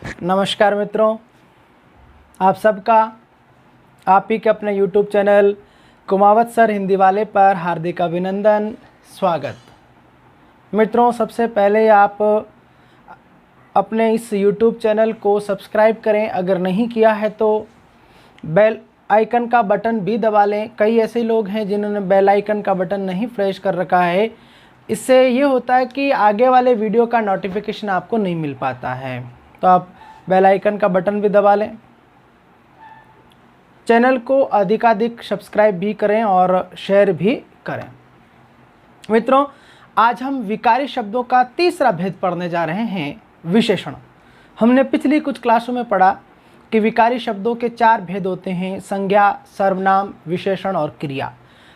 नमस्कार मित्रों, आप सबका आप ही के अपने YouTube channel Kumawat sir Hindi वाले पर हार्दिक अभिनंदन, स्वागत। मित्रों, सबसे पहले आप अपने इस YouTube चैनल को सब्सक्राइब करें। अगर नहीं किया है तो बेल आइकन का बटन भी दबा लें। कई ऐसे लोग हैं जिन्होंने बेल आइकन का बटन नहीं प्रेस कर रखा है। इससे ये होता है कि आगे वाले वीडियो का नोटिफिकेशन आपको नहीं मिल पाता है, तो आप बेल आइकन का बटन भी दबा लें। चैनल को अधिकाधिक सब्सक्राइब भी करें और शेयर भी करें। मित्रों, आज हम विकारी शब्दों का तीसरा भेद पढ़ने जा रहे हैं, विशेषण। हमने पिछली कुछ क्लासों में पढ़ा कि विकारी शब्दों के 4 भेद होते हैं, संज्ञा, सर्वनाम, विशेषण और क्रिया।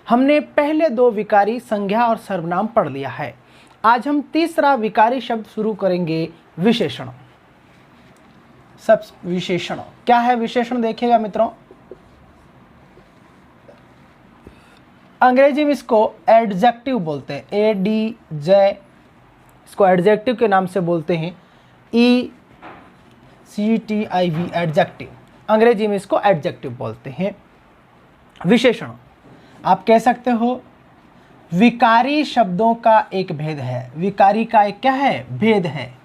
हमने पहले 2 विकारी संज्ञा और सर्वनाम पढ़ लिया है। आज हम तीसरा विकारी शब्द शुरू करेंगे, विशेषण। सब विशेषण क्या है? विशेषण देखिएगा मित्रों, अंग्रेजी में इसको एडजेक्टिव बोलते हैं, ADJ, इसको एडजेक्टिव के नाम से बोलते हैं, ECTIV, एडजेक्टिव। अंग्रेजी में इसको एडजेक्टिव बोलते हैं। विशेषण आप कह सकते हो विकारी शब्दों का एक भेद है। विकारी का एक क्या है? भेद है।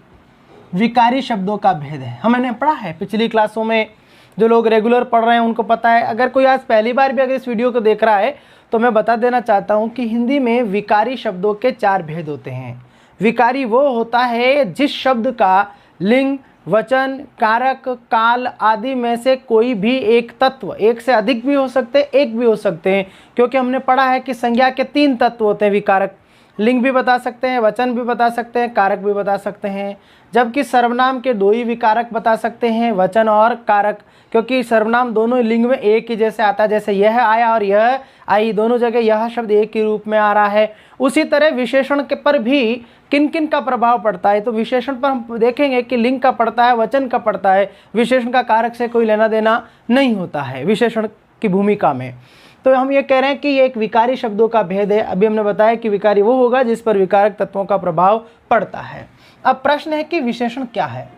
विकारी शब्दों का भेद है, हमने पढ़ा है पिछली क्लासों में। जो लोग रेगुलर पढ़ रहे हैं उनको पता है। अगर कोई आज पहली बार भी अगर इस वीडियो को देख रहा है तो मैं बता देना चाहता हूं कि हिंदी में विकारी शब्दों के 4 भेद होते हैं। विकारी वो होता है जिस शब्द का लिंग, वचन, कारक, काल आदि में से कोई भी एक तत्व, एक से अधिक भी हो सकते हैं, एक भी हो सकते हैं, क्योंकि हमने पढ़ा है कि संज्ञा के 3 तत्व होते हैं विकारक। लिंग भी बता सकते हैं, वचन भी बता सकते हैं, कारक भी बता सकते हैं। जबकि सर्वनाम के 2 ही विकारक बता सकते हैं, वचन और कारक, क्योंकि सर्वनाम दोनों लिंग में एक ही जैसे आता है। जैसे यह आया और यह आई, दोनों जगह यह शब्द एक ही रूप में आ रहा है। उसी तरह विशेषण के पर भी किन किन का प्रभाव पड़ता है, तो विशेषण पर हम देखेंगे कि लिंग का पड़ता है, वचन का पड़ता है। विशेषण का कारक से कोई लेना देना नहीं होता है विशेषण की भूमिका में। तो हम ये कह रहे हैं कि ये एक विकारी शब्दों का भेद है। अभी हमने बताया कि विकारी वो होगा जिस पर विकारक तत्वों का प्रभाव पड़ता है। अब प्रश्न है कि विशेषण क्या है?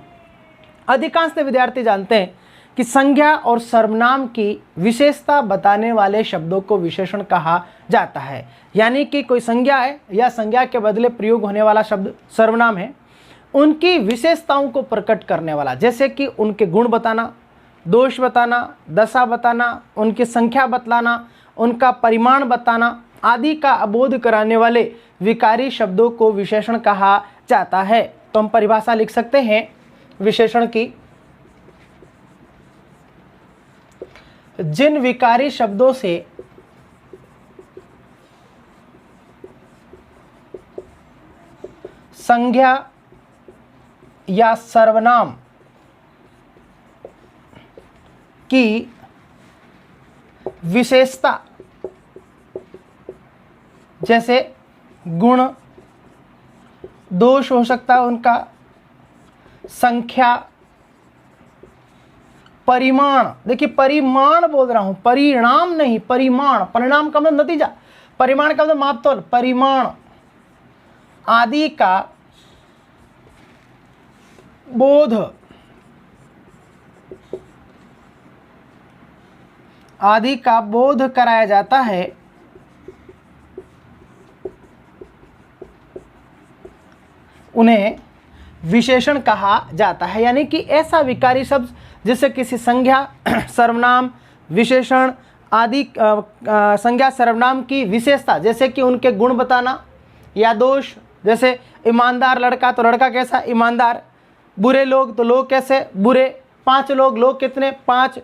अधिकांश विद्यार्थी जानते हैं कि संज्ञा और सर्वनाम की विशेषता बताने वाले शब्दों को विशेषण कहा जाता है। यानी कि कोई संज्ञा है या संज्ञा के बदले प्रयोग होने वाला शब्द सर्वनाम है, उनकी विशेषताओं को प्रकट करने वाला, जैसे कि उनके गुण बताना, दोष बताना, दशा बताना, उनकी संख्या बतलाना, उनका परिमाण बताना आदि का अबोध कराने वाले विकारी शब्दों को विशेषण कहा जाता है। तो हम परिभाषा लिख सकते हैं विशेषण की। जिन विकारी शब्दों से संज्ञा या सर्वनाम की विशेषता, जैसे गुण, दोष हो सकता है उनका, संख्या, परिमाण, देखिए परिमाण बोल रहा हूं, परिणाम नहीं, परिमाण। परिणाम का मतलब नतीजा, परिमाण का मतलब मापतोल, परिमाण आदि का बोध, आदि का बोध कराया जाता है, उन्हें विशेषण कहा जाता है। यानी कि ऐसा विकारी शब्द जिससे किसी संज्ञा, सर्वनाम, विशेषण आदि संज्ञा सर्वनाम की विशेषता, जैसे कि उनके गुण बताना या दोष, जैसे ईमानदार लड़का तो लड़का कैसा? ईमानदार। बुरे लोग तो लोग कैसे? बुरे। 5 लोग, लोग कितने? 5।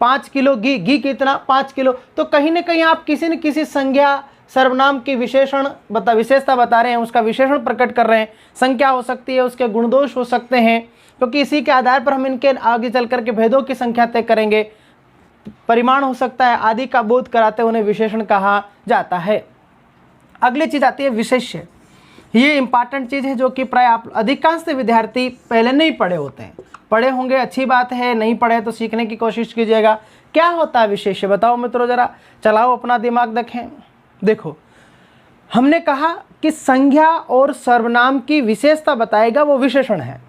5 किलो घी, घी कितना? 5 किलो। तो कहीं ना कहीं आप किसी न किसी संज्ञा सर्वनाम की विशेषता बता रहे हैं, उसका विशेषण प्रकट कर रहे हैं। संख्या हो सकती है, उसके गुण दोष हो सकते हैं, क्योंकि इसी के आधार पर हम इनके आगे चल करके भेदों की संख्या तय करेंगे। परिमाण हो सकता है, आदि का बोध कराते उन्हें विशेषण कहा जाता है। अगली चीज आती है विशेष्य। ये इंपॉर्टेंट चीज है जो कि प्राय आप अधिकांश विद्यार्थी पहले नहीं पढ़े होते हैं। पढ़े होंगे, अच्छी बात है, नहीं पढ़े तो सीखने की कोशिश कीजिएगा। क्या होता है विशेष्य? बताओ मित्रों, जरा चलाओ अपना दिमाग। देखें, देखो हमने कहा कि संज्ञा और सर्वनाम की विशेषता बताएगा वो विशेषण है।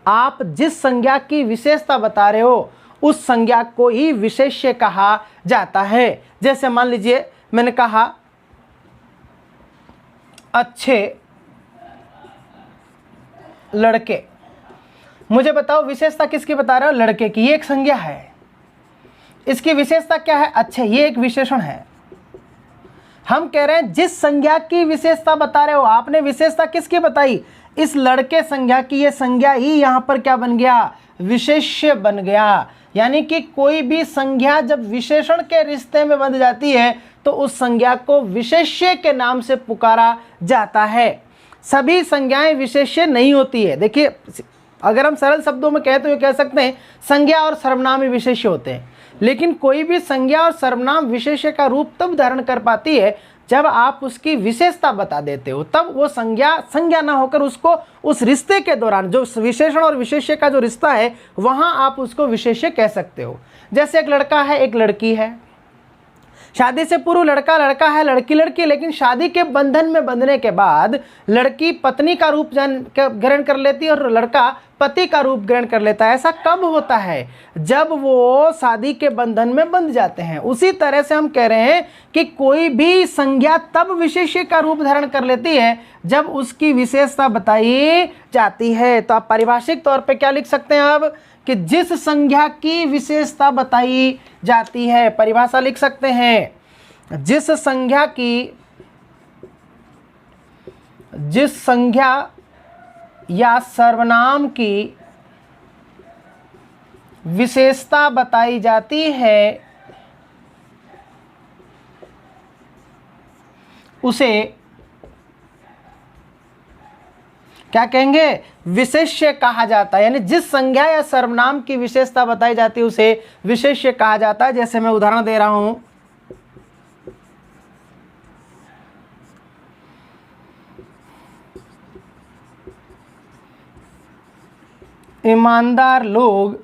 आप जिस संज्ञा की विशेषता बता रहे हो उस संज्ञा को ही विशेष्य कहा जाता है। जैसे मान लीजिए मैंने कहा अच्छे लड़के, मुझे बताओ विशेषता किसकी बता रहे हो? लड़के की। ये एक संज्ञा है, इसकी विशेषता क्या है? अच्छे। ये एक विशेषण है। हम कह रहे हैं जिस संज्ञा की विशेषता बता रहे हो, आपने विशेषता किसकी बताई? इस लड़के संज्ञा की। ये संज्ञा ही यहां पर क्या बन गया? विशेष्य बन गया। यानी कि कोई भी संज्ञा जब विशेषण के रिश्ते में बंध जाती है तो उस संज्ञा को विशेष्य के नाम से पुकारा जाता है। सभी संज्ञाएं विशेष्य नहीं होती है। देखिए, अगर हम सरल शब्दों में कहें तो ये कह सकते हैं संज्ञा और सर्वनाम ही विशेष्य होते हैं, लेकिन कोई भी संज्ञा और सर्वनाम विशेष्य का रूप तब धारण कर पाती है जब आप उसकी विशेषता बता देते हो। तब वो संज्ञा ना होकर उसको उस रिश्ते के दौरान, जो विशेषण और विशेष्य का जो रिश्ता है, वहां आप उसको विशेष्य कह सकते हो। जैसे एक लड़का है, एक लड़की है। शादी से पूर्व लड़का लड़का है, लड़की लड़की, लेकिन शादी के बंधन में बंधने के बाद लड़की पत्नी का रूप ग्रहण कर लेती है और लड़का पति का रूप ग्रहण कर लेता है। ऐसा कब होता है? जब वो शादी के बंधन में बंध जाते हैं। उसी तरह से हम कह रहे हैं कि कोई भी संज्ञा तब विशेष्य का रूप धारण कर लेती है जब उसकी विशेषता बताई जाती है। तो आप पारिभाषिक तौर पे क्या लिख सकते हैं अब? कि जिस संज्ञा की विशेषता बताई जाती है, परिभाषा लिख सकते हैं, जिस संज्ञा या सर्वनाम की विशेषता बताई जाती है उसे क्या कहेंगे? विशेष्य कहा जाता है। यानी जिस संज्ञा या सर्वनाम की विशेषता बताई जाती है उसे विशेष्य कहा जाता है। जैसे मैं उदाहरण दे रहा हूं, ईमानदार लोग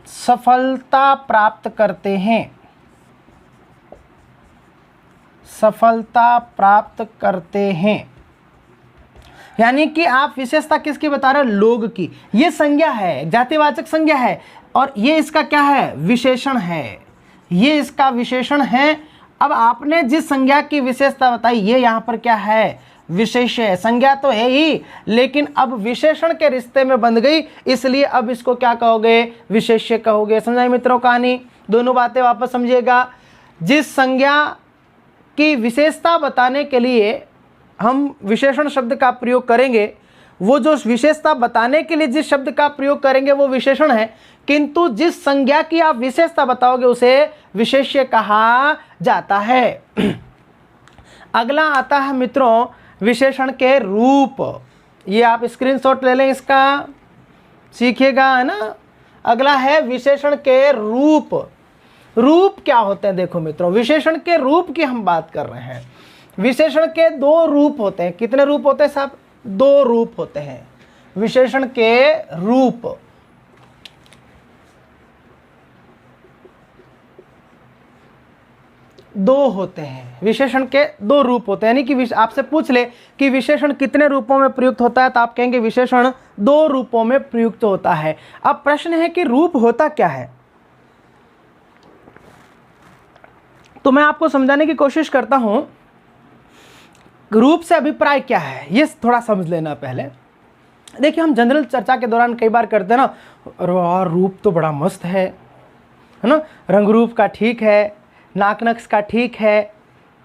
सफलता प्राप्त करते हैं। सफलता प्राप्त करते हैं, यानी कि आप विशेषता किसकी बता रहे हो? लोग की। ये संज्ञा है, जातिवाचक संज्ञा है, और ये इसका क्या है? विशेषण है। ये इसका विशेषण है। अब आपने जिस संज्ञा की विशेषता बताई, ये यहाँ पर क्या है? विशेष्य। संज्ञा तो है ही, लेकिन अब विशेषण के रिश्ते में बंध गई, इसलिए अब इसको क्या कहोगे? विशेष्य कहोगे। समझाइए मित्रों कहानी? दोनों बातें वापस समझिएगा। जिस संज्ञा की विशेषता बताने के लिए हम विशेषण शब्द का प्रयोग करेंगे, वो जो विशेषता बताने के लिए जिस शब्द का प्रयोग करेंगे वो विशेषण है, किंतु जिस संज्ञा की आप विशेषता बताओगे उसे विशेष्य कहा जाता है। अगला आता है मित्रों विशेषण के रूप। ये आप स्क्रीनशॉट ले लें, इसका सीखिएगा, है ना। अगला है विशेषण के रूप। रूप क्या होते हैं? देखो मित्रों, विशेषण के रूप की हम बात कर रहे हैं। विशेषण के दो रूप होते हैं। कितने रूप होते हैं साहब? दो रूप होते हैं विशेषण के रूप। दो होते हैं, विशेषण के दो रूप होते हैं। यानी कि आपसे पूछ ले कि विशेषण कितने रूपों में प्रयुक्त होता है, तो आप कहेंगे विशेषण दो रूपों में प्रयुक्त होता है। अब प्रश्न है कि रूप होता क्या है? तो मैं आपको समझाने की कोशिश करता हूं। रूप से अभिप्राय क्या है ये थोड़ा समझ लेना पहले। देखिए, हम जनरल चर्चा के दौरान कई बार करते हैं ना, और रूप तो बड़ा मस्त है ना, रंग रूप का ठीक है, नाक नक्श का ठीक है,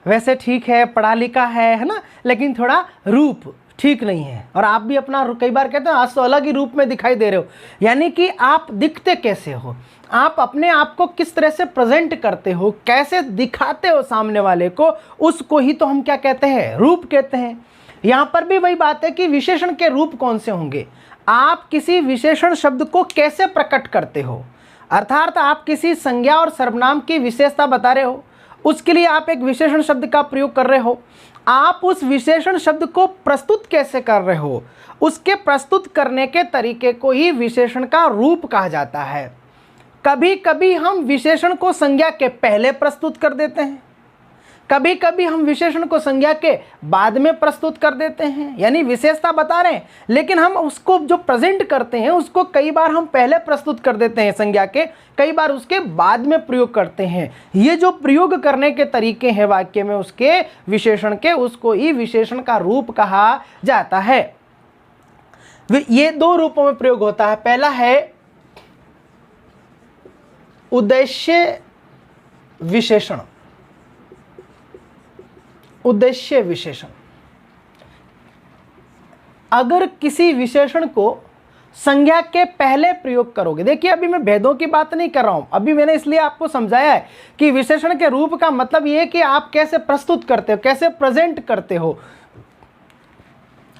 वैसे ठीक है, पढ़ा लिखा है ना, लेकिन थोड़ा रूप ठीक नहीं है। और आप भी अपना कई बार कहते हैं आज तो अलग ही रूप में दिखाई दे रहे हो। यानी कि आप दिखते कैसे हो, आप अपने आप को किस तरह से प्रेजेंट करते हो, कैसे दिखाते हो सामने वाले को, उसको ही तो हम क्या कहते हैं? रूप कहते हैं। यहाँ पर भी वही बात है कि विशेषण के रूप कौन से होंगे? आप किसी विशेषण शब्द को कैसे प्रकट करते हो, अर्थात आप किसी संज्ञा और सर्वनाम की विशेषता बता रहे हो, उसके लिए आप एक विशेषण शब्द का प्रयोग कर रहे हो। आप उस विशेषण शब्द को प्रस्तुत कैसे कर रहे हो, उसके प्रस्तुत करने के तरीके को ही विशेषण का रूप कहा जाता है। कभी कभी हम विशेषण को संज्ञा के पहले प्रस्तुत कर देते हैं, कभी कभी हम विशेषण को संज्ञा के बाद में प्रस्तुत कर देते हैं, यानी विशेषता बता रहे हैं लेकिन हम उसको जो प्रेजेंट करते हैं उसको कई बार हम पहले प्रस्तुत कर देते हैं संज्ञा के, कई बार उसके बाद में प्रयोग करते हैं। ये जो प्रयोग करने के तरीके हैं वाक्य में उसके विशेषण के, उसको ही विशेषण का रूप कहा जाता है। ये दो रूपों में प्रयोग होता है। पहला है उद्देश्य विशेषण। उद्देश्य विशेषण, अगर किसी विशेषण को संज्ञा के पहले प्रयोग करोगे, देखिए अभी मैं भेदों की बात नहीं कर रहा हूं, अभी मैंने इसलिए आपको समझाया है कि विशेषण के रूप का मतलब यह कि आप कैसे प्रस्तुत करते हो, कैसे प्रेजेंट करते हो।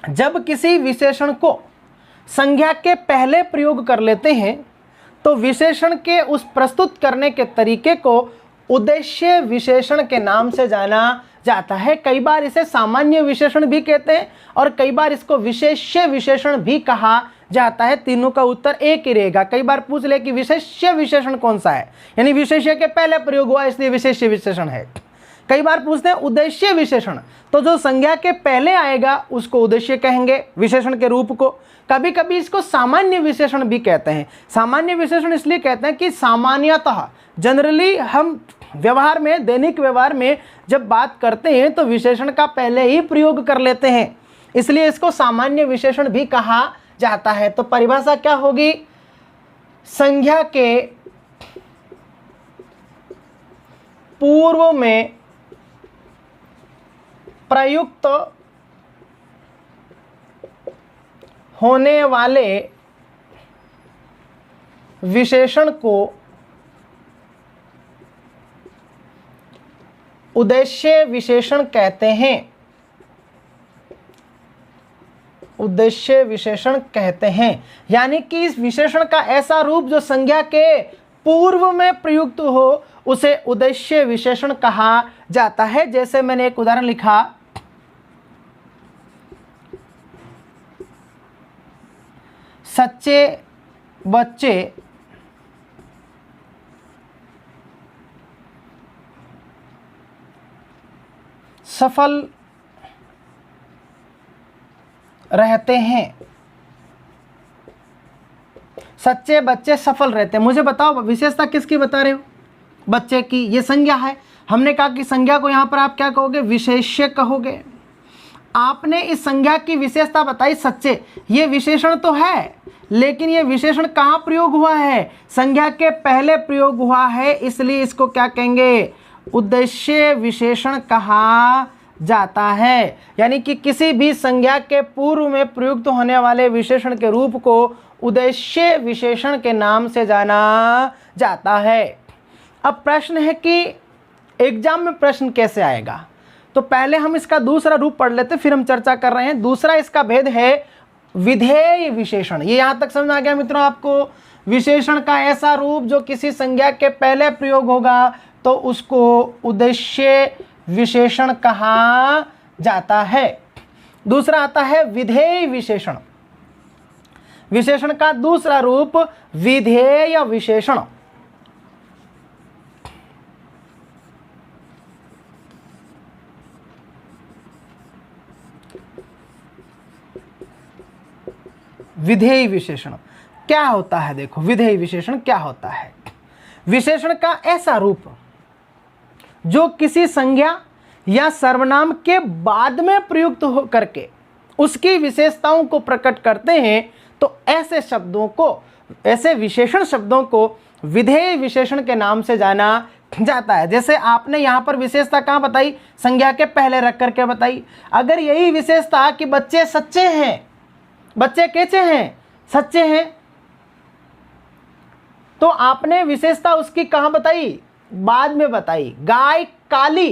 जब किसी विशेषण को संज्ञा के पहले प्रयोग कर लेते हैं तो विशेषण के उस प्रस्तुत करने के तरीके को उद्देश्य विशेषण के नाम से जाना जाता है। कई बार इसे सामान्य विशेषण भी कहते हैं और कई बार इसको विशेष्य विशेषण भी कहा जाता है। तीनों का उत्तर एक ही रहेगा। कई बार पूछ ले कि विशेष्य विशेषण कौन सा है, यानी विशेष्य के पहले प्रयोग हुआ इसलिए विशेष्य विशेषण है। कई बार पूछते हैं उद्देश्य विशेषण, तो जो संज्ञा के पहले आएगा उसको उद्देश्य कहेंगे विशेषण के रूप को। कभी कभी इसको सामान्य विशेषण भी कहते हैं। सामान्य विशेषण इसलिए कहते हैं कि सामान्यतः जनरली हम व्यवहार में, दैनिक व्यवहार में जब बात करते हैं तो विशेषण का पहले ही प्रयोग कर लेते हैं, इसलिए इसको सामान्य विशेषण भी कहा जाता है। तो परिभाषा क्या होगी? संज्ञा के पूर्व में प्रयुक्त होने वाले विशेषण को उद्देश्य विशेषण कहते हैं। उद्देश्य विशेषण कहते हैं, यानी कि इस विशेषण का ऐसा रूप जो संज्ञा के पूर्व में प्रयुक्त हो उसे उद्देश्य विशेषण कहा जाता है। जैसे मैंने एक उदाहरण लिखा, सच्चे बच्चे सफल रहते हैं। सच्चे बच्चे सफल रहते हैं। मुझे बताओ विशेषता किसकी बता रहे हो? बच्चे की। ये संज्ञा है। हमने कहा कि संज्ञा को यहां पर आप क्या कहोगे? विशेष्य कहोगे। आपने इस संज्ञा की विशेषता बताई सच्चे, ये विशेषण तो है लेकिन ये विशेषण कहाँ प्रयोग हुआ है? संज्ञा के पहले प्रयोग हुआ है, इसलिए इसको क्या कहेंगे? उद्देश्य विशेषण कहा जाता है। यानी कि किसी भी संज्ञा के पूर्व में प्रयुक्त होने वाले विशेषण के रूप को उद्देश्य विशेषण के नाम से जाना जाता है। अब प्रश्न है कि एग्जाम में प्रश्न कैसे आएगा, तो पहले हम इसका दूसरा रूप पढ़ लेते फिर हम चर्चा कर रहे हैं। दूसरा इसका भेद है विधेय विशेषण। ये यहां तक समझ आ गया मित्रों आपको? विशेषण का ऐसा रूप जो किसी संज्ञा के पहले प्रयोग होगा तो उसको उद्देश्य विशेषण कहा जाता है। दूसरा आता है विधेय विशेषण। विशेषण का दूसरा रूप विधेय विशेषण। विधेय विशेषण क्या होता है? देखो विधेय विशेषण क्या होता है? विशेषण का ऐसा रूप जो किसी संज्ञा या सर्वनाम के बाद में प्रयुक्त हो करके उसकी विशेषताओं को प्रकट करते हैं, तो ऐसे शब्दों को, ऐसे विशेषण शब्दों को विधेय विशेषण के नाम से जाना जाता है। जैसे आपने यहाँ पर विशेषता कहाँ बताई? संज्ञा के पहले रख करके बताई। अगर यही विशेषता कि बच्चे सच्चे हैं, बच्चे कैसे हैं? सच्चे हैं, तो आपने विशेषता उसकी कहां बताई? बाद में बताई। गाय काली,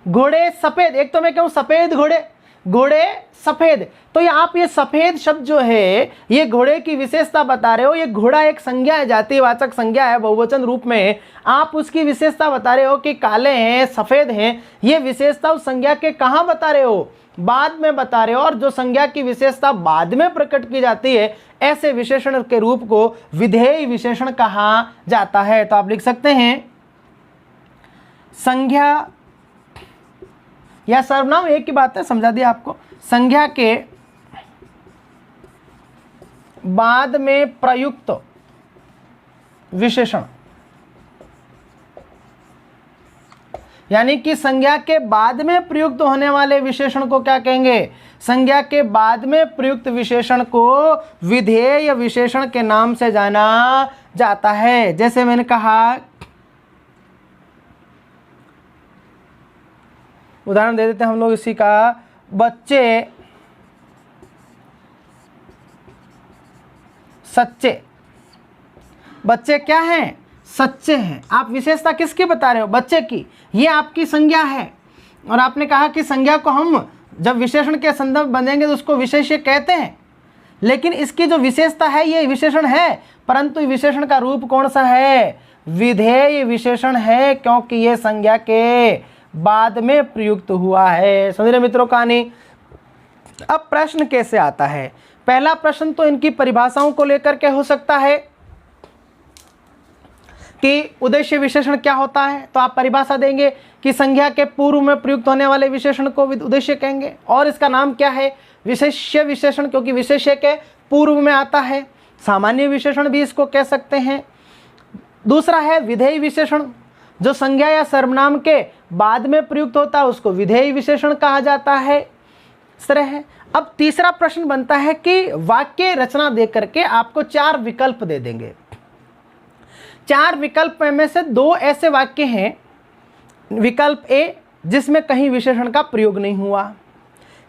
घोड़े सफेद। एक तो मैं कहूं सफेद घोड़े, घोड़े सफेद, तो ये आप ये सफेद शब्द जो है ये घोड़े की विशेषता बता रहे हो। ये घोड़ा एक संज्ञा है, जातिवाचक संज्ञा है बहुवचन रूप में। आप उसकी विशेषता बता रहे हो कि काले हैं, सफेद हैं। ये विशेषता उस संज्ञा के कहां बता रहे हो? बाद में बता रहे हो। और जो संज्ञा की विशेषता बाद में प्रकट की जाती है ऐसे विशेषण के रूप को विधेय विशेषण कहा जाता है। तो आप लिख सकते हैं संज्ञा या सर्वनाम एक ही बात है, समझा दिया आपको। संज्ञा के बाद में प्रयुक्त विशेषण, यानी कि संज्ञा के बाद में प्रयुक्त होने वाले विशेषण को क्या कहेंगे? संज्ञा के बाद में प्रयुक्त विशेषण को विधेय विशेषण के नाम से जाना जाता है। जैसे मैंने कहा, उदाहरण दे देते हैं हम लोग इसी का, बच्चे सच्चे। बच्चे क्या हैं? सच्चे हैं। आप विशेषता किसकी बता रहे हो? बच्चे की। ये आपकी संज्ञा है, और आपने कहा कि संज्ञा को हम जब विशेषण के संदर्भ बनेंगे तो उसको विशेष्य कहते हैं। लेकिन इसकी जो विशेषता है ये विशेषण है, परंतु विशेषण का रूप कौन सा है? विधेय विशेषण है, क्योंकि ये संज्ञा के बाद में प्रयुक्त हुआ है। समझ रहे मित्रों कहानी? अब प्रश्न कैसे आता है? पहला प्रश्न तो इनकी परिभाषाओं को लेकर के हो सकता है कि उद्देश्य विशेषण क्या होता है, तो आप परिभाषा देंगे कि संज्ञा के पूर्व में प्रयुक्त होने वाले विशेषण को उद्देश्य कहेंगे, और इसका नाम क्या है? विशेष्य विशेषण, क्योंकि विशेष्य के पूर्व में आता है। सामान्य विशेषण भी इसको कह सकते हैं। दूसरा है विधेय विशेषण, जो संज्ञा या सर्वनाम के बाद में प्रयुक्त होता है उसको विधेय विशेषण कहा जाता है। इस तरह है। अब तीसरा प्रश्न बनता है कि वाक्य रचना दे करके आपको 4 विकल्प दे देंगे। 4 विकल्प में से 2 ऐसे वाक्य हैं, विकल्प ए जिसमें कहीं विशेषण का प्रयोग नहीं हुआ,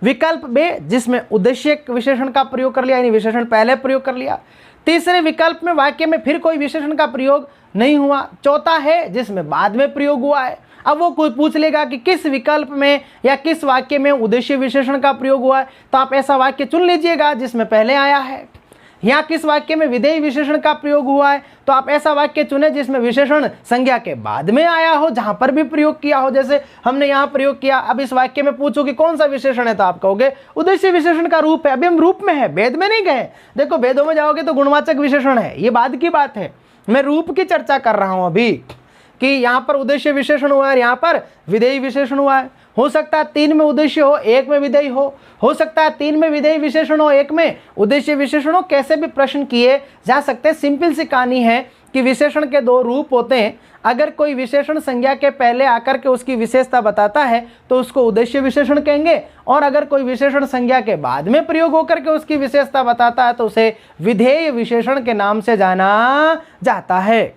विकल्प बे जिसमें उद्देश्य विशेषण का प्रयोग कर लिया, यानी विशेषण पहले प्रयोग कर लिया, तीसरे विकल्प में वाक्य में फिर कोई विशेषण का प्रयोग नहीं हुआ, चौथा है जिसमें बाद में प्रयोग हुआ है। अब वो कोई पूछ लेगा कि किस विकल्प में या किस वाक्य में उद्देश्य विशेषण का प्रयोग हुआ है, तो आप ऐसा वाक्य चुन लीजिएगा जिसमें पहले आया है। या किस वाक्य में विधेय विशेषण का प्रयोग हुआ है, तो आप ऐसा वाक्य चुने जिसमें विशेषण संज्ञा के बाद में आया हो, जहां पर भी प्रयोग किया हो, जैसे हमने यहाँ प्रयोग किया। अब इस वाक्य में पूछो कि कौन सा विशेषण है, तो आप कहोगे उद्देश्य विशेषण का रूप है। अभी हम रूप में है, भेद में नहीं गए। देखो भेदों में जाओगे तो गुणवाचक विशेषण है, ये बाद की बात है। मैं रूप की चर्चा कर रहा हूं अभी कि यहाँ पर उद्देश्य विशेषण हुआ है, यहाँ पर विधेय विशेषण हुआ है। हो सकता है 3 में उद्देश्य हो, 1 में विधेय हो सकता है 3 में विधेय विशेषण हो, 1 में उद्देश्य विशेषण हो। कैसे भी प्रश्न किए जा सकते हैं। सिंपल सी कहानी है कि विशेषण के 2 रूप होते हैं। अगर कोई विशेषण संज्ञा के पहले आकर के उसकी विशेषता बताता है तो उसको उद्देश्य विशेषण कहेंगे, और अगर कोई विशेषण संज्ञा के बाद में प्रयोग होकर के उसकी विशेषता बताता है तो उसे विधेय विशेषण के नाम से जाना जाता है।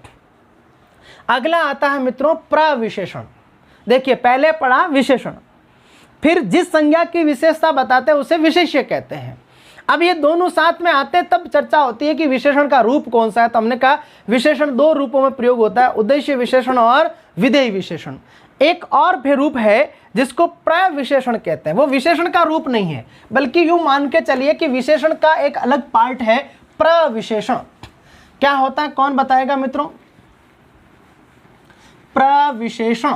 अगला आता है मित्रों प्रविशेषण। देखिए पहले पढ़ा विशेषण, फिर जिस संज्ञा की विशेषता बताते हैं उसे विशेष्य कहते हैं। अब ये दोनों साथ में आते तब चर्चा होती है कि विशेषण का रूप कौन सा है। तो हमने कहा विशेषण 2 रूपों में प्रयोग होता है, उद्देश्य विशेषण और विधेय विशेषण। एक और भी रूप है जिसको प्रविशेषण कहते हैं। वो विशेषण का रूप नहीं है, बल्कि यूं मान के चलिए कि विशेषण का एक अलग पार्ट है प्रविशेषण। क्या होता है, कौन बताएगा मित्रों? प्रविशेषण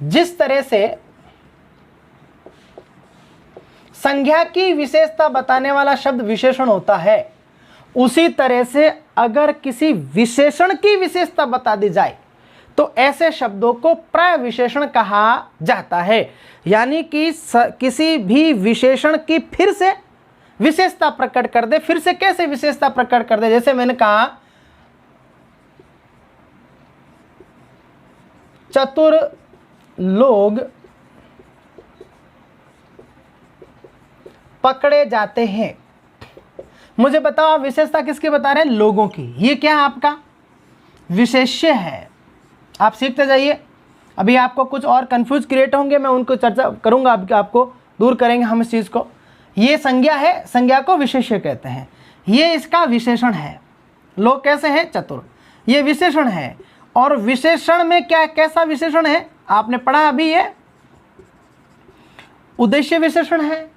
जिस तरह से संज्ञा की विशेषता बताने वाला शब्द विशेषण होता है, उसी तरह से अगर किसी विशेषण की विशेषता बता दी जाए तो ऐसे शब्दों को प्रविशेषण कहा जाता है। यानी कि किसी भी विशेषण की फिर से विशेषता प्रकट कर दे। फिर से कैसे विशेषता प्रकट कर दे? जैसे मैंने कहा चतुर लोग पकड़े जाते हैं। मुझे बताओ आप विशेषता किसकी बता रहे हैं? लोगों की। ये क्या है? आपका विशेष्य है। आप सीखते जाइए। अभी आपको कुछ और कंफ्यूज क्रिएट होंगे, मैं उनको चर्चा करूंगा, आपको दूर करेंगे हम इस चीज को। ये संज्ञा है, संज्ञा को विशेष्य कहते हैं। ये इसका विशेषण है। लोग कैसे हैं? चतुर। ये विशेषण है। और विशेषण में क्या, कैसा विशेषण है? आपने पढ़ा अभी, ये उद्देश्य विशेषण है।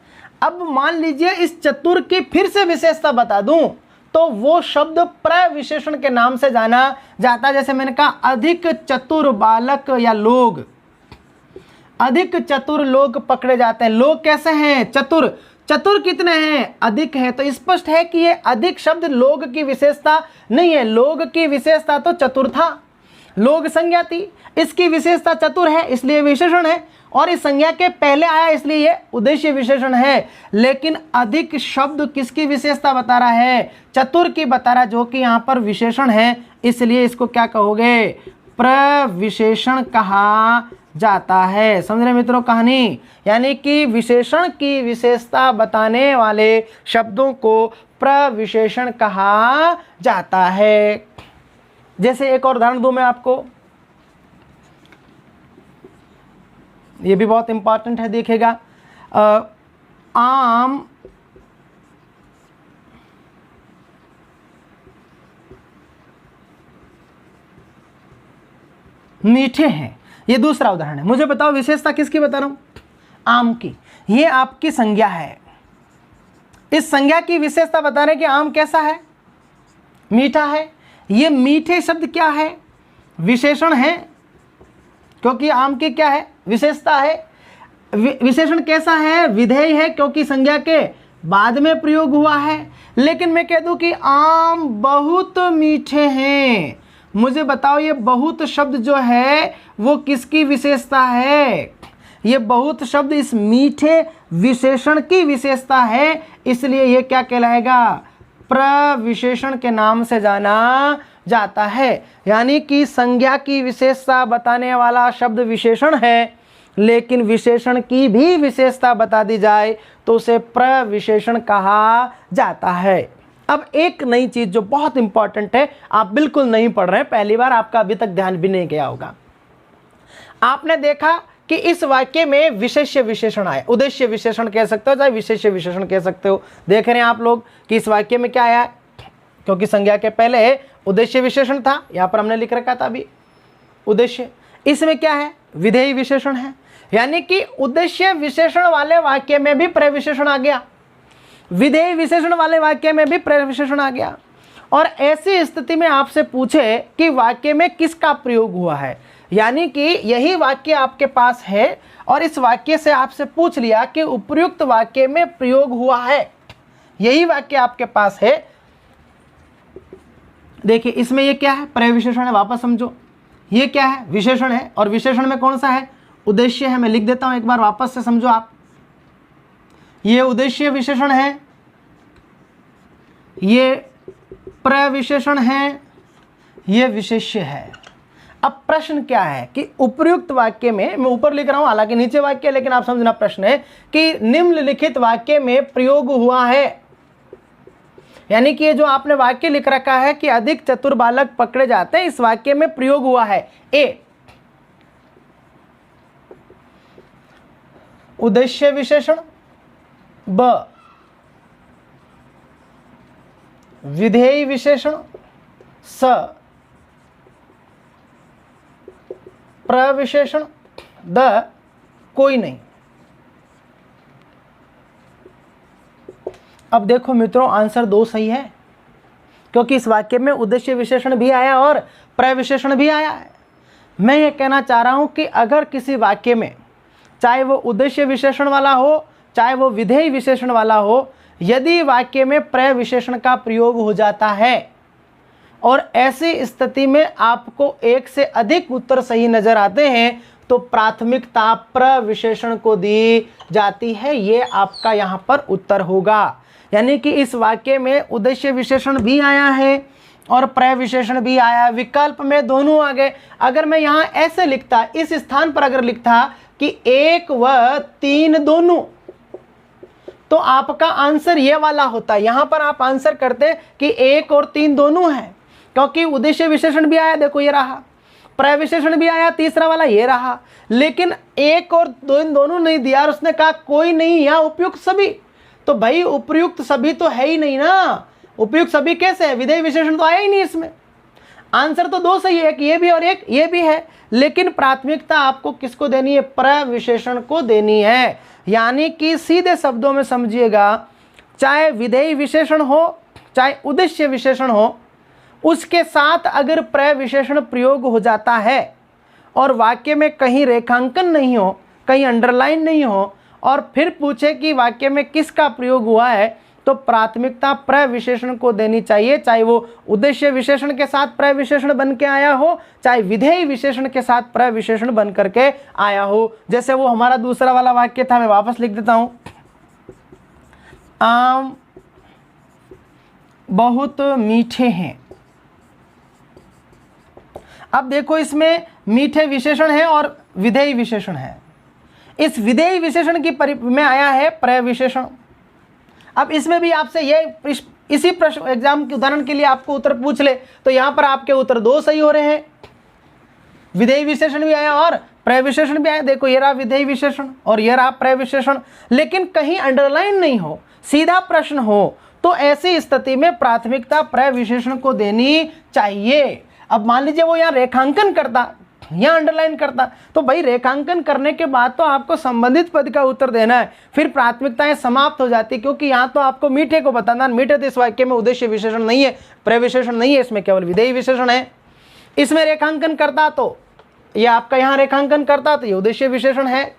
अब मान लीजिए इस चतुर की फिर से विशेषता बता दूं तो वो शब्द प्रविशेषण के नाम से जाना जाता है। जैसे मैंने कहा अधिक चतुर बालक या लोग, अधिक चतुर लोग पकड़े जाते हैं। लोग कैसे हैं? चतुर। चतुर कितने हैं? अधिक है। तो स्पष्ट है कि ये अधिक शब्द लोग की विशेषता नहीं है। लोग की विशेषता तो चतुर था, लोग संज्ञा थी, इसकी विशेषता चतुर है इसलिए विशेषण है, और इस संज्ञा के पहले आया इसलिए ये उद्देश्य विशेषण है। लेकिन अधिक शब्द किसकी विशेषता बता रहा है? चतुर की बता रहा है, जो कि यहाँ पर विशेषण है, इसलिए इसको क्या कहोगे? प्रविशेषण कहा जाता है। समझ रहे मित्रों कहानी? यानी कि विशेषण की विशेषता बताने वाले शब्दों को प्रविशेषण कहा जाता है। जैसे एक और उदाहरण दूं मैं आपको, ये भी बहुत इंपॉर्टेंट है, देखिएगा। आम मीठे हैं, ये दूसरा उदाहरण है। मुझे बताओ विशेषता किसकी बता रहा हूं? आम की। ये आपकी संज्ञा है, इस संज्ञा की विशेषता बता रहे कि आम कैसा है? मीठा है। ये मीठे शब्द क्या है? विशेषण है, क्योंकि आम की क्या है? विशेषता है। विशेषण कैसा है? विधेय है, क्योंकि संज्ञा के बाद में प्रयोग हुआ है। लेकिन मैं कह दूं कि आम बहुत मीठे हैं, मुझे बताओ ये बहुत शब्द जो है वो किसकी विशेषता है? ये बहुत शब्द इस मीठे विशेषण की विशेषता है, इसलिए ये क्या कहलाएगा? प्रविशेषण के नाम से जाना जाता है। यानी कि संज्ञा की विशेषता बताने वाला शब्द विशेषण है, लेकिन विशेषण की भी विशेषता बता दी जाए तो उसे प्रविशेषण कहा जाता है। अब एक नई चीज जो बहुत इंपॉर्टेंट है, आप बिल्कुल नहीं पढ़ रहे हैं, पहली बार आपका अभी तक ध्यान भी नहीं गया होगा। आपने देखा कि इस वाक्य में विशेष्य विशेषण आया, उद्देश्य विशेषण कह सकते हो चाहे विशेष्य विशेषण कह सकते हो। देख रहे हैं आप लोग कि इस वाक्य में क्या आया, क्योंकि संज्ञा के पहले उद्देश्य विशेषण था, यहां पर हमने लिख रखा था अभी उद्देश्य। इसमें क्या है? विधेय विशेषण है। यानी कि उद्देश्य विशेषण वाले वाक्य में भी प्रविशेषण आ गया, विधेय विशेषण वाले वाक्य में भी प्रविशेषण आ गया। और ऐसी स्थिति में आपसे पूछे कि वाक्य में किसका प्रयोग हुआ है, यानी कि यही वाक्य आपके पास है और इस वाक्य से आपसे पूछ लिया कि उपर्युक्त वाक्य में प्रयोग हुआ है, यही वाक्य आपके पास है। देखिए इसमें ये क्या है? प्रविशेषण है, वापस समझो। ये क्या है? विशेषण है, और विशेषण में कौन सा है? उद्देश्य है। मैं लिख देता हूं एक बार, वापस से समझो आप। ये उद्देश्य विशेषण है, ये प्रविशेषण है, ये विशेष्य है। अब प्रश्न क्या है कि उपर्युक्त वाक्य में, मैं ऊपर लिख रहा हूं हालांकि नीचे वाक्य, लेकिन आप समझना प्रश्न है कि निम्नलिखित वाक्य में प्रयोग हुआ है, यानी कि ये जो आपने वाक्य लिख रखा है कि अधिक चतुर बालक पकड़े जाते हैं, इस वाक्य में प्रयोग हुआ है। ए उद्देश्य विशेषण, ब विधेय विशेषण, स प्रविशेषण, द कोई नहीं। अब देखो मित्रों, आंसर दो सही है, क्योंकि इस वाक्य में उद्देश्य विशेषण भी आया और प्रविशेषण भी आया है। मैं ये कहना चाह रहा हूं कि अगर किसी वाक्य में, चाहे वो उद्देश्य विशेषण वाला हो चाहे वो विधेय विशेषण वाला हो, यदि वाक्य में प्रविशेषण का प्रयोग हो जाता है और ऐसी स्थिति में आपको एक से अधिक उत्तर सही नजर आते हैं, तो प्राथमिकता प्रविशेषण को दी जाती है। ये आपका यहाँ पर उत्तर होगा। यानी कि इस वाक्य में उद्देश्य विशेषण भी आया है और प्रविशेषण भी आया, विकल्प में दोनों आ गए। अगर मैं यहाँ ऐसे लिखता, इस स्थान पर अगर लिखता कि 1 व 3 दोनों, तो आपका आंसर ये वाला होता। यहां पर आप आंसर करते कि 1 और 3 दोनों है, क्योंकि उद्देश्य विशेषण भी आया, देखो ये रहा, प्रविशेषण भी आया, तीसरा वाला ये रहा, लेकिन 1 और 2 दोनों नहीं दिया और उसने कहा कोई नहीं, यहाँ उपयुक्त सभी। तो भाई उपयुक्त सभी तो है ही नहीं ना, उपयुक्त सभी कैसे है? विधेय विशेषण तो आया ही नहीं इसमें। आंसर तो दो सही है, एक ये भी और एक ये भी है, लेकिन प्राथमिकता आपको किसको देनी है? प्रविशेषण को देनी है। यानी कि सीधे शब्दों में समझिएगा, चाहे विधेय विशेषण हो चाहे उद्देश्य विशेषण हो, उसके साथ अगर प्रविशेषण प्रयोग हो जाता है और वाक्य में कहीं रेखांकन नहीं हो, कहीं अंडरलाइन नहीं हो और फिर पूछे कि वाक्य में किसका प्रयोग हुआ है, तो प्राथमिकता प्रविशेषण को देनी चाहिए, चाहे वो उद्देश्य विशेषण के साथ प्रविशेषण बन के आया हो, चाहे विधेय विशेषण के साथ प्रविशेषण बन करके आया हो। जैसे वो हमारा दूसरा वाला वाक्य था, मैं वापस लिख देता हूं, आम बहुत मीठे हैं। अब देखो इसमें मीठे विशेषण है और विधेय विशेषण है। इस विधेय विशेषण की में आया है प्रविशेषण। अब इसमें भी आपसे ये इसी प्रश्न एग्जाम के उदाहरण के लिए आपको उत्तर पूछ ले तो यहां पर आपके उत्तर दो सही हो रहे हैं, विधेय विशेषण भी आया और प्रविशेषण भी आया। देखो ये रहा विधेय विशेषण और ये रहा प्रविशेषण, लेकिन कहीं अंडरलाइन नहीं हो, सीधा प्रश्न हो, तो ऐसी स्थिति में प्राथमिकता प्रविशेषण को देनी चाहिए। अब मान लीजिए वो यहाँ रेखांकन करता, यहाँ अंडरलाइन करता, तो भाई रेखांकन करने के बाद तो आपको संबंधित पद का उत्तर देना है, फिर प्राथमिकताएं समाप्त हो जाती, क्योंकि यहाँ तो आपको मीठे को बताना। मीठे तो इस वाक्य में उद्देश्य विशेषण नहीं है, प्रविशेषण नहीं है, इसमें केवल विधेय विशेषण है। इसमें रेखांकन करता तो ये आपका यहाँ रेखांकन करता तो ये उद्देश्य विशेषण है,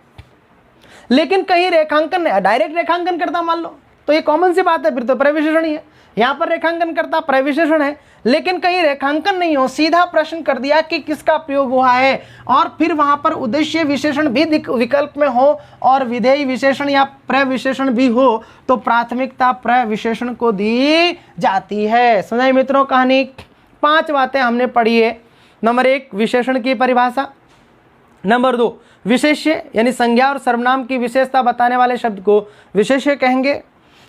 लेकिन कहीं रेखांकन डायरेक्ट रेखांकन करता मान लो तो ये कॉमन सी बात है, फिर तो प्रविशेषण ही है। यहाँ पर रेखांकन करता प्रविशेषण है, लेकिन कहीं रेखांकन नहीं हो, सीधा प्रश्न कर दिया कि किसका प्रयोग हुआ है, और फिर वहां पर उद्देश्य विशेषण भी विकल्प में हो और विधेय विशेषण या प्रविशेषण भी हो, तो प्राथमिकता प्रविशेषण को दी जाती है। समझाइए मित्रों कहानी। 5 बातें हमने पढ़ी है। नंबर 1 विशेषण की परिभाषा, नंबर 2 विशेष्य यानी संज्ञा और सर्वनाम की विशेषता बताने वाले शब्द को विशेष्य कहेंगे।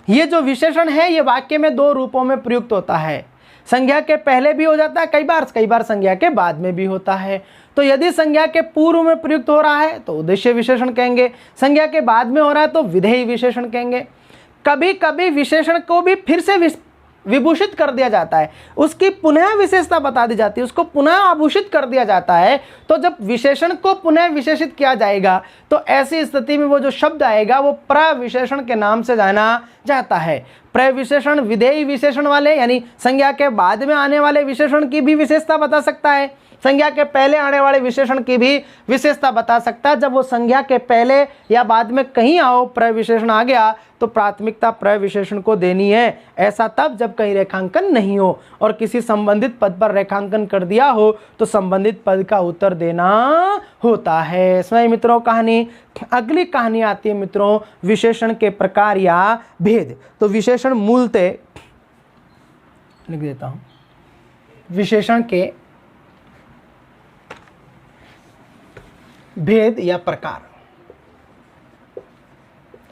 ये जो विशेषण है ये वाक्य में 2 रूपों में प्रयुक्त होता है, संज्ञा के पहले भी हो जाता है कई बार संज्ञा के बाद में भी होता है। तो यदि संज्ञा के पूर्व में प्रयुक्त हो रहा है तो उद्देश्य विशेषण कहेंगे, संज्ञा के बाद में हो रहा है तो विधेय विशेषण कहेंगे। कभी कभी विशेषण को भी फिर से विभूषित कर दिया जाता है, उसकी पुनः विशेषता बता दी जाती है, उसको पुनः आभूषित कर दिया जाता है। तो जब विशेषण को पुनः विशेषित किया जाएगा तो ऐसी स्थिति में वो जो शब्द आएगा वो प्रविशेषण के नाम से जाना जाता है। प्रविशेषण विधेय विशेषण वाले यानी संज्ञा के बाद में आने वाले विशेषण की भी विशेषता बता सकता है, संज्ञा के पहले आने वाले विशेषण की भी विशेषता बता सकता है। जब वो संज्ञा के पहले या बाद में कहीं आओ प्रविशेषण आ गया तो प्राथमिकता प्रविशेषण को देनी है। ऐसा तब जब कहीं रेखांकन नहीं हो और किसी संबंधित पद पर रेखांकन कर दिया हो तो संबंधित पद का उत्तर देना होता है। समझिए मित्रों कहानी। अगली कहानी आती है मित्रों विशेषण के प्रकार या भेद। तो विशेषण मूलतः लिख देता हूं, विशेषण के भेद या प्रकार,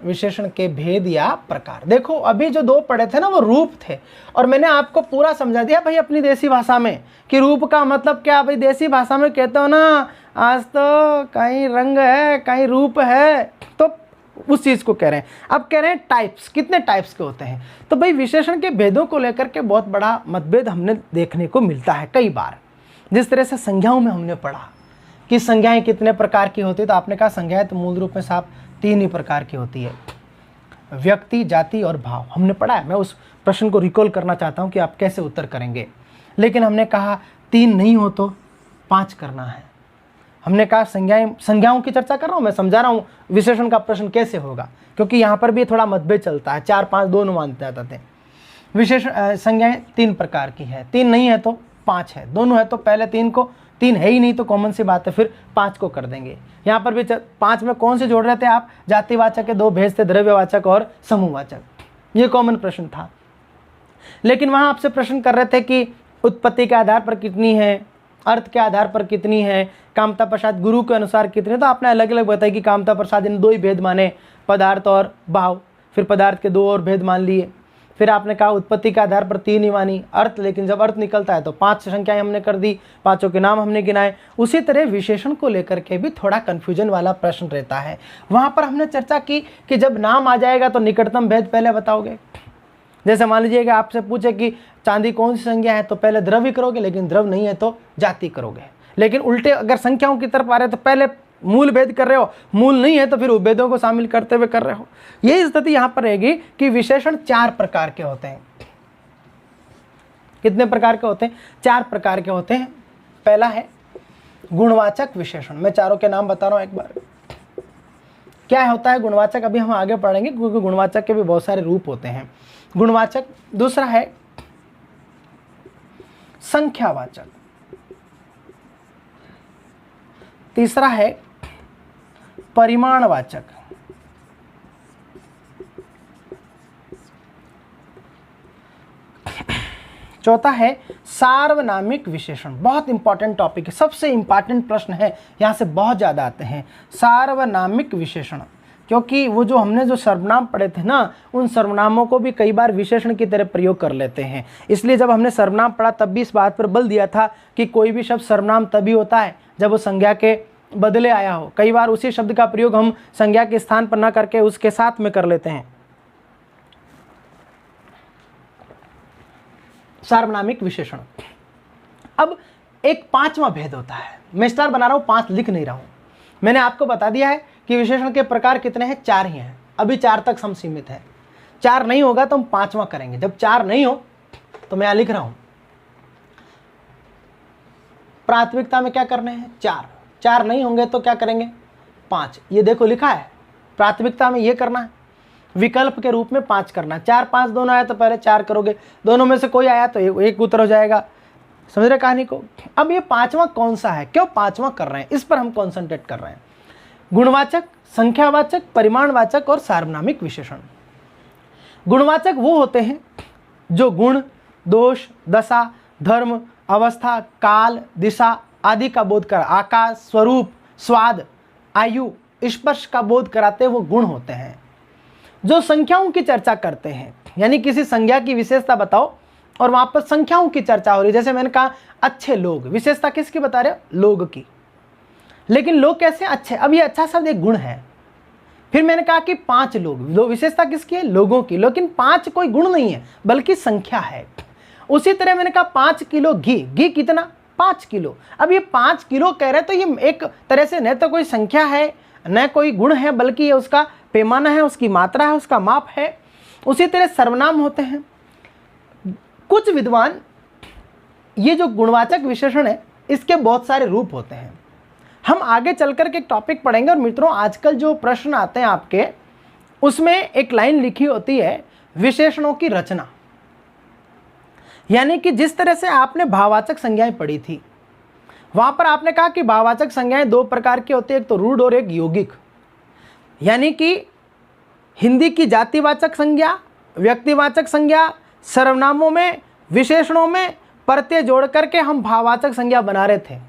विशेषण के भेद या प्रकार। देखो अभी जो 2 पढ़े थे ना वो रूप थे और मैंने आपको पूरा समझा दिया भाई अपनी देसी भाषा में कि रूप का मतलब क्या। भाई देसी भाषा में कहते हो ना आज तो कहीं रंग है कहीं रूप है, तो उस चीज को कह रहे हैं। अब कह रहे हैं टाइप्स, कितने टाइप्स के होते हैं। तो भाई विशेषण के भेदों को लेकर के बहुत बड़ा मतभेद हमने देखने को मिलता है कई बार। जिस तरह से संज्ञाओं में हमने पढ़ा कि संज्ञाएं कितने प्रकार की होती है, तो आपने कहा संज्ञाएं तो मूल रूप में साहब 3 ही प्रकार की होती है, व्यक्ति, जाति और भाव। हमने पढ़ा है, मैं उस प्रश्न को रिकॉल करना चाहता हूं कि आप कैसे उत्तर करेंगे। लेकिन हमने कहा 3 नहीं हो तो 5 करना है। हमने कहा संज्ञाओं की चर्चा कर रहा हूं, मैं समझा रहा हूं विशेषण का प्रश्न कैसे होगा, क्योंकि यहां पर भी थोड़ा मतभेद चलता है। 4, 5 दोनों मानते जाते थे। विशेषण संज्ञाएं 3 प्रकार की है, 3 नहीं है तो 5 है, दोनों है तो पहले 3 को, 3 है ही नहीं तो कॉमन सी बात है फिर 5 को कर देंगे। यहाँ पर भी 5 में कौन से जोड़ रहे थे आप, जातिवाचक के 2 भेज थे, द्रव्यवाचक और समूहवाचक। ये कॉमन प्रश्न था। लेकिन वहाँ आपसे प्रश्न कर रहे थे कि उत्पत्ति के आधार पर कितनी है, अर्थ के आधार पर कितनी है, कामता प्रसाद गुरु के अनुसार कितने। तो आपने अलग अलग बताया कि कामता प्रसाद इन 2 ही भेद माने, पदार्थ और भाव। फिर पदार्थ के 2 और भेद मान लिए। फिर आपने कहा उत्पत्ति के आधार पर 3 ही मानी, अर्थ, लेकिन जब अर्थ निकलता है तो 5 संख्याएं हमने कर दी, 5 के नाम हमने गिनाए। उसी तरह विशेषण को लेकर के भी थोड़ा कन्फ्यूजन वाला प्रश्न रहता है। वहाँ पर हमने चर्चा की कि जब नाम आ जाएगा तो निकटतम भेद पहले बताओगे। जैसे मान लीजिए कि आपसे पूछे कि चांदी कौन सी संज्ञा है, तो पहले द्रव्य करोगे, लेकिन द्रव्य नहीं है तो जाति करोगे। लेकिन उल्टे अगर संख्याओं की तरफ आ रहे तो पहले मूल भेद कर रहे हो, मूल नहीं है तो फिर उपभेदों को शामिल करते हुए कर रहे हो। यही स्थिति यहां पर रहेगी कि विशेषण 4 प्रकार के होते हैं। कितने प्रकार के होते हैं? 4 प्रकार के होते हैं। पहला है गुणवाचक विशेषण। मैं चारों के नाम बता रहा हूं एक बार। क्या होता है गुणवाचक, अभी हम आगे पढ़ेंगे, क्योंकि गुणवाचक के भी बहुत सारे रूप होते हैं। गुणवाचक, दूसरा है संख्यावाचक, तीसरा है परिमाणवाचक, चौथा है सार्वनामिक विशेषण। बहुत इंपॉर्टेंट टॉपिक है, सबसे इंपॉर्टेंट प्रश्न है, यहाँ से बहुत ज़्यादा आते हैं। सार्वनामिक विशेषण, क्योंकि वो जो हमने जो सर्वनाम पढ़े थे ना, उन सर्वनामों को भी कई बार विशेषण की तरह प्रयोग कर लेते हैं। इसलिए जब हमने सर्वनाम पढ़ा तब भी इस बात पर बल दिया था कि कोई भी शब्द सर्वनाम तभी होता है जब वो संज्ञा के बदले आया हो। कई बार उसी शब्द का प्रयोग हम संज्ञा के स्थान पर ना करके उसके साथ में कर लेते हैं। सार्वनामिक विशेषण। अब एक पांचवा भेद होता है, मैं स्टार बना रहा हूं, 5 लिख नहीं रहा हूं। मैंने आपको बता दिया है कि विशेषण के प्रकार कितने हैं, 4 ही हैं। अभी 4 तक हम सीमित हैं, 4 नहीं होगा तो हम 5वां करेंगे। जब 4 नहीं हो तो मैं यहां लिख रहा हूं, प्राथमिकता में क्या करने हैं, 4। 4 नहीं होंगे तो क्या करेंगे, 5। ये देखो लिखा है, प्राथमिकता में ये करना है, विकल्प के रूप में 5 करना। 4 5 दोनों आया तो पहले 4 करोगे, दोनों में से कोई आया तो एक उत्तर हो जाएगा। समझ रहे कहानी को। अब ये 5वां कौन सा है, क्यों 5वां कर रहे हैं, इस पर हम कॉन्सेंट्रेट कर रहे हैं। गुणवाचक, संख्यावाचक, परिमाणवाचक और सार्वनामिक विशेषण। गुणवाचक वो होते हैं जो गुण, दोष, दशा, धर्म, अवस्था, काल, दिशा आदि का बोध कर, आकार, स्वरूप, स्वाद, आयु, स्पर्श का बोध कराते वो गुण होते हैं। जो संख्याओं की चर्चा करते हैं, यानी किसी संज्ञा की विशेषता बताओ और वहां पर संख्याओं की चर्चा हो रही है। जैसे मैंने कहा अच्छे लोग, विशेषता किसकी बता रहे हो, लोग की। लेकिन लोग कैसे अच्छे, अब ये अच्छा शब्द एक गुण है। फिर मैंने कहा कि 5 लोग, विशेषता किसकी है, लोगों की। लेकिन 5 कोई गुण नहीं है बल्कि संख्या है। उसी तरह मैंने कहा 5 किलो घी, घी कितना, 5 किलो। अब ये 5 किलो कह रहे तो ये एक तरह से न तो कोई संख्या है न कोई गुण है, बल्कि ये उसका पैमाना है, उसकी मात्रा है, उसका माप है। उसी तरह सर्वनाम होते हैं। कुछ विद्वान, ये जो गुणवाचक विशेषण है इसके बहुत सारे रूप होते हैं। हम आगे चलकर के एक टॉपिक पढ़ेंगे। और मित्रों आजकल जो प्रश्न आते हैं आपके, उसमें एक लाइन लिखी होती है विशेषणों की रचना, यानी कि जिस तरह से आपने भाववाचक संज्ञाएं पढ़ी थी, वहां पर आपने कहा कि भाववाचक संज्ञाएं 2 प्रकार की होती है, एक तो रूढ़ और एक यौगिक। यानी कि हिंदी की जातिवाचक संज्ञा, व्यक्तिवाचक संज्ञा, सर्वनामों में, विशेषणों में प्रत्यय जोड़ करके हम भाववाचक संज्ञा बना रहे थे।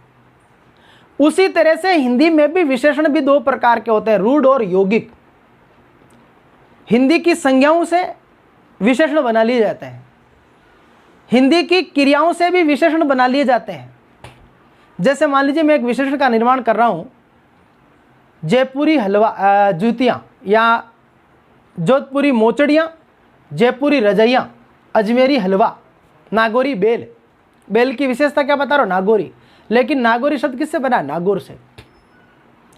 उसी तरह से हिंदी में भी विशेषण भी 2 प्रकार के होते हैं, रूढ़ और यौगिक। हिंदी की संज्ञाओं से विशेषण बना लिए जाते हैं, हिंदी की क्रियाओं से भी विशेषण बना लिए जाते हैं। जैसे मान लीजिए मैं एक विशेषण का निर्माण कर रहा हूं, जयपुरी हलवा जूतियाँ, या जोधपुरी मोचड़ियाँ, जयपुरी रजैयाँ, अजमेरी हलवा, नागौरी बेल। बेल की विशेषता क्या बता रहा हूँ, नागौरी। लेकिन नागौरी शब्द किससे बना, नागौर से।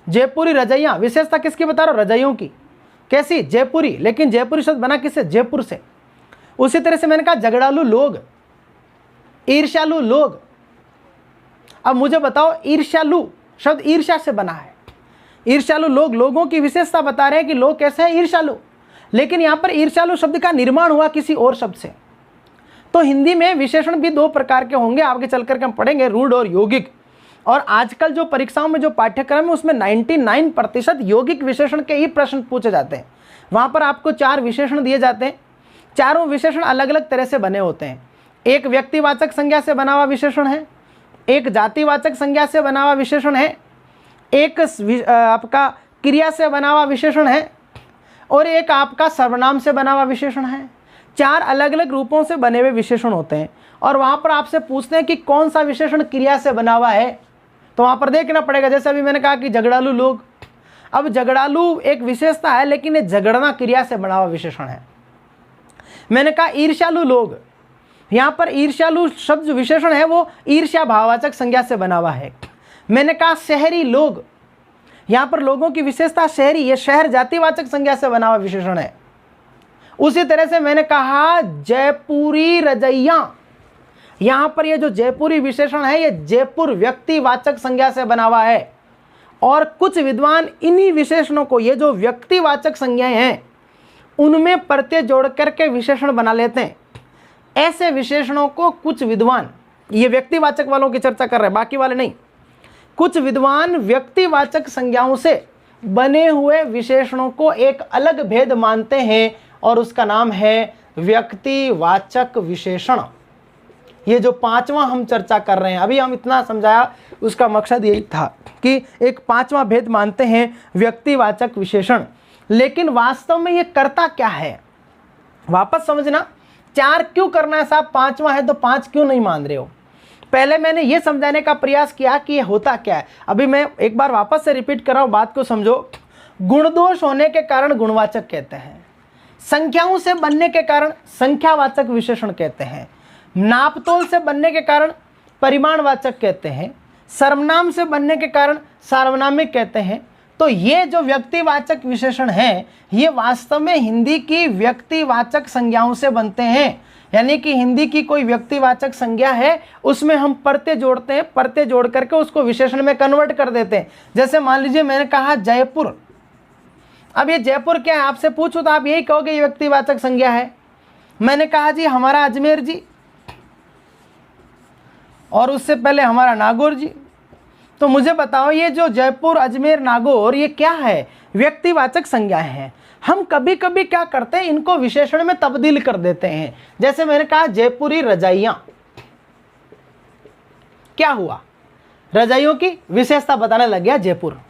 जयपुरी रजैयाँ, विशेषता किसकी बता रहा हूँ, रजैयों की। कैसी, जयपुरी। लेकिन जयपुरी शब्द बना किससे, जयपुर से। उसी तरह से मैंने कहा झगड़ालू लोग, ईर्ष्यालु लोग। अब मुझे बताओ, ईर्ष्यालु शब्द ईर्ष्या से बना है, ईर्ष्यालु लोग, लोगों की विशेषता बता रहे हैं कि लोग कैसे हैं, ईर्ष्यालु। लेकिन यहां पर ईर्ष्यालु शब्द का निर्माण हुआ किसी और शब्द से। तो हिंदी में विशेषण भी 2 प्रकार के होंगे, आगे चल करके हम पढ़ेंगे, रूढ़ और यौगिक। और आजकल जो परीक्षाओं में जो पाठ्यक्रम है उसमें 99% यौगिक विशेषण के ही प्रश्न पूछे जाते हैं। वहां पर आपको 4 विशेषण दिए जाते हैं, चारों विशेषण अलग अलग तरह से बने होते हैं। एक व्यक्तिवाचक संज्ञा से बना हुआ विशेषण है, एक जातिवाचक संज्ञा से बना हुआ विशेषण है, एक आपका क्रिया से बना हुआ विशेषण है, और एक आपका सर्वनाम से बना हुआ विशेषण है। 4 अलग अलग रूपों से बने हुए विशेषण होते हैं। और वहां पर आपसे पूछते हैं कि कौन सा विशेषण क्रिया से बना हुआ है, तो वहां पर देखना पड़ेगा। जैसे अभी मैंने कहा कि झगड़ालू लोग, अब झगड़ालू एक विशेषता है लेकिन ये झगड़ना क्रिया से बना हुआ विशेषण है। मैंने कहा ईर्ष्यालु लोग, यहां पर ईर्ष्यालु शब्द जो विशेषण है वो ईर्ष्या भाववाचक संज्ञा से बना हुआ है। मैंने कहा शहरी लोग, यहां पर लोगों की विशेषता शहरी, ये शहर जातिवाचक संज्ञा से बना हुआ विशेषण है। उसी तरह से मैंने कहा जयपुरी रजैया, यहां पर ये जो जयपुरी विशेषण है ये जयपुर व्यक्तिवाचक संज्ञा से बना हुआ है। और कुछ विद्वान इन्हीं विशेषणों को, ये जो व्यक्तिवाचक संज्ञाएं हैं, उनमें प्रत्यय जोड़ करके विशेषण बना लेते हैं। ऐसे विशेषणों को कुछ विद्वान, ये व्यक्तिवाचक वालों की चर्चा कर रहे हैं, बाकी वाले नहीं, कुछ विद्वान व्यक्तिवाचक संज्ञाओं से बने हुए विशेषणों को एक अलग भेद मानते हैं और उसका नाम है व्यक्तिवाचक विशेषण। ये जो पांचवा हम चर्चा कर रहे हैं, अभी हम इतना समझाया, उसका मकसद यही था कि एक पांचवा भेद मानते हैं व्यक्तिवाचक विशेषण। लेकिन वास्तव में ये करता क्या है, वापस समझना। 4 क्यों करना है साहब, 5वां है तो 5 क्यों नहीं मान रहे हो? पहले मैंने ये समझाने का प्रयास किया कि ये होता क्या है। अभी मैं एक बार वापस से रिपीट कर रहा हूं, बात को समझो। गुण दोष होने के कारण गुणवाचक कहते हैं, संख्याओं से बनने के कारण संख्यावाचक विशेषण कहते हैं, नापतोल से बनने के कारण परिमाणवाचक कहते हैं, सर्वनाम से बनने के कारण सार्वनामिक कहते हैं। तो ये जो व्यक्तिवाचक विशेषण हैं, ये वास्तव में हिंदी की व्यक्तिवाचक संज्ञाओं से बनते हैं। यानी कि हिंदी की कोई व्यक्तिवाचक संज्ञा है, उसमें हम प्रत्यय जोड़ते हैं, प्रत्यय जोड़ करके उसको विशेषण में कन्वर्ट कर देते हैं। जैसे मान लीजिए मैंने कहा जयपुर, अब ये जयपुर क्या है आपसे पूछूं तो आप यही कहोगे ये व्यक्तिवाचक संज्ञा है। मैंने कहा जी हमारा अजमेर जी, और उससे पहले हमारा नागौर जी। तो मुझे बताओ ये जो जयपुर, अजमेर, नागौर, ये क्या है? व्यक्तिवाचक संज्ञाएं हैं। हम कभी कभी क्या करते हैं, इनको विशेषण में तब्दील कर देते हैं। जैसे मैंने कहा जयपुरी रजाइयां, क्या हुआ? रजाइयों की विशेषता बताने लग गया जयपुर।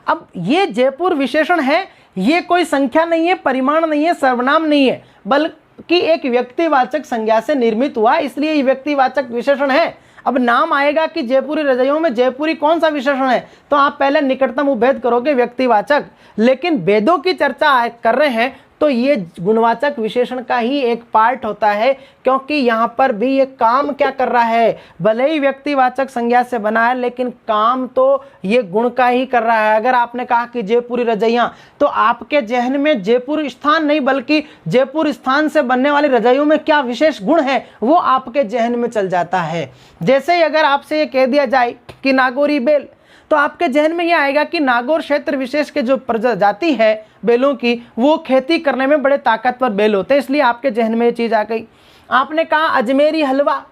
अब ये जयपुर विशेषण है, ये कोई संख्या नहीं है, परिमाण नहीं है, सर्वनाम नहीं है, बल्कि एक व्यक्तिवाचक संज्ञा से निर्मित हुआ, इसलिए ये व्यक्तिवाचक विशेषण है। अब नाम आएगा कि जयपुरी रजाइयों में जयपुरी कौन सा विशेषण है, तो आप पहले निकटतम उपभेद करोगे व्यक्तिवाचक। लेकिन भेदों की चर्चा कर रहे हैं तो ये गुणवाचक विशेषण का ही एक पार्ट होता है, क्योंकि यहाँ पर भी ये काम क्या कर रहा है, भले ही व्यक्तिवाचक संज्ञा से बना है लेकिन काम तो ये गुण का ही कर रहा है। अगर आपने कहा कि जयपुरी रजाइयाँ, तो आपके जहन में जयपुर स्थान नहीं बल्कि जयपुर स्थान से बनने वाली रजाइयों में क्या विशेष गुण है वो आपके जहन में चल जाता है। जैसे ही अगर आपसे ये कह दिया जाए कि नागौरी बेल, तो आपके जहन में यह आएगा कि नागौर क्षेत्र विशेष के जो प्रजाति है बेलों की, वो खेती करने में बड़े ताकतवर बेल होते हैं, इसलिए आपके जहन में ये चीज़ आ गई। आपने कहा अजमेरी हलवा,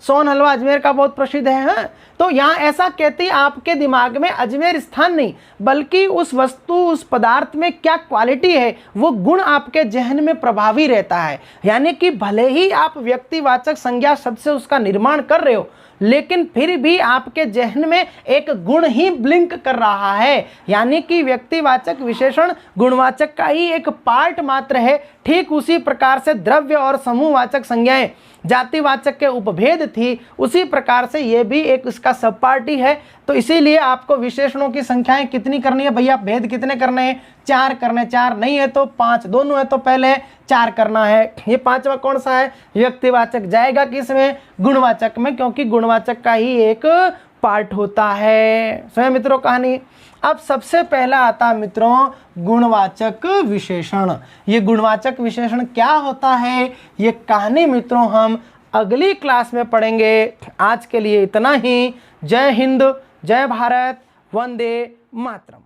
सोन हलवा अजमेर का बहुत प्रसिद्ध है, हाँ? तो यहाँ ऐसा कहते ही आपके दिमाग में अजमेर स्थान नहीं बल्कि उस वस्तु, उस पदार्थ में क्या क्वालिटी है, वो गुण आपके जहन में प्रभावी रहता है। यानी कि भले ही आप व्यक्तिवाचक संज्ञा शब्द से उसका निर्माण कर रहे हो, लेकिन फिर भी आपके जहन में एक गुण ही ब्लिंक कर रहा है। यानी कि व्यक्तिवाचक विशेषण गुणवाचक का ही एक पार्ट मात्र है। ठीक उसी प्रकार से द्रव्य और समूहवाचक संज्ञाएं जातिवाचक के उपभेद थी, उसी प्रकार से ये भी एक इसका सब पार्टी है। तो इसीलिए आपको विशेषणों की संख्याएं कितनी करनी है भैया, भेद कितने करने हैं? 4 करने, 4 नहीं है तो 5, दोनों है तो पहले 4 करना है। ये 5वां कौन सा है? व्यक्तिवाचक। जाएगा किस में? गुणवाचक में, क्योंकि गुणवाचक का ही एक पार्ट होता है। समझे मित्रों कहानी? अब सबसे पहला आता है मित्रों गुणवाचक विशेषण। ये गुणवाचक विशेषण क्या होता है, ये कहानी मित्रों हम अगली क्लास में पढ़ेंगे। आज के लिए इतना ही। जय हिंद, जय भारत, वंदे मातरम।